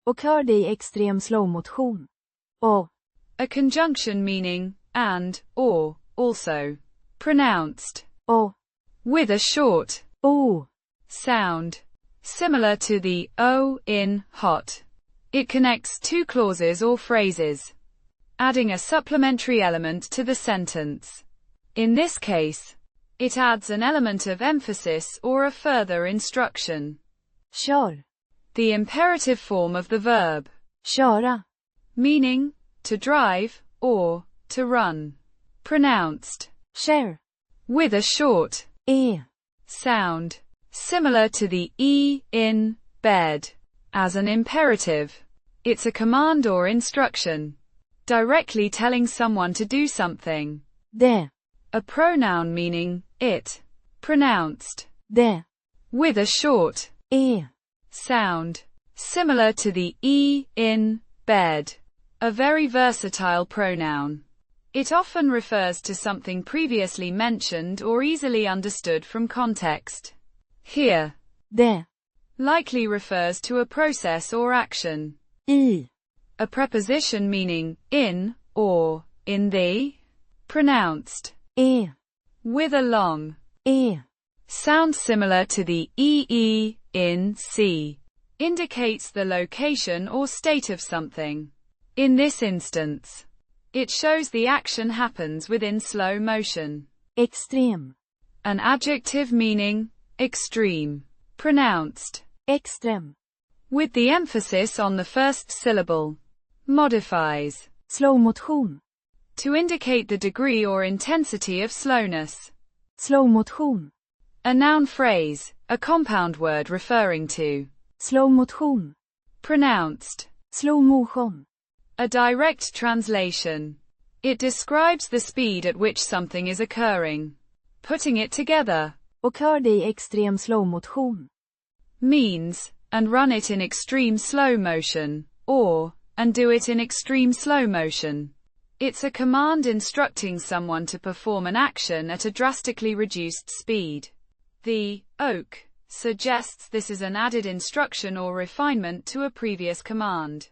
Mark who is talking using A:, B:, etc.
A: och hör det i extrem slowmotion. Och
B: A conjunction meaning and, or, also. Pronounced.
A: och
B: With a short
A: o
B: sound. Similar to the o in hot. It connects two clauses or phrases, adding a supplementary element to the sentence. In this case, it adds an element of emphasis or a further instruction.
A: kör,
B: The imperative form of the verb,
A: köra,
B: meaning to drive or to run. Pronounced
A: sher,
B: with a short
A: e
B: sound, similar to the e in bed. As an imperative, it's a command or instruction, directly telling someone to do something.
A: det,
B: A pronoun meaning it. Pronounced
A: det,
B: with a short
A: e
B: sound, similar to the e in bed. A very versatile pronoun. It often refers to something previously mentioned or easily understood from context. Here,
A: det,
B: likely refers to a process or action.
A: i,
B: A preposition meaning in or in the. Pronounced
A: e,
B: with a long
A: e,
B: sound similar to the ee in C. Indicates the location or state of something. In this instance, it shows the action happens within slow motion.
A: extrem,
B: An adjective meaning extreme. Pronounced
A: extrem,
B: with the emphasis on the first syllable. Modifies
A: slowmotion,
B: to indicate the degree or intensity of slowness.
A: slowmotion,
B: A noun phrase, a compound word referring to.
A: slowmotion,
B: Pronounced
A: slowmotion,
B: a direct translation. It describes the speed at which something is occurring. Putting it together
A: och hör det i extrem slowmotion.
B: means, and run it in extreme slow motion, or, and do it in extreme slow motion. It's a command instructing someone to perform an action at a drastically reduced speed. The oak suggests this is an added instruction or refinement to a previous command.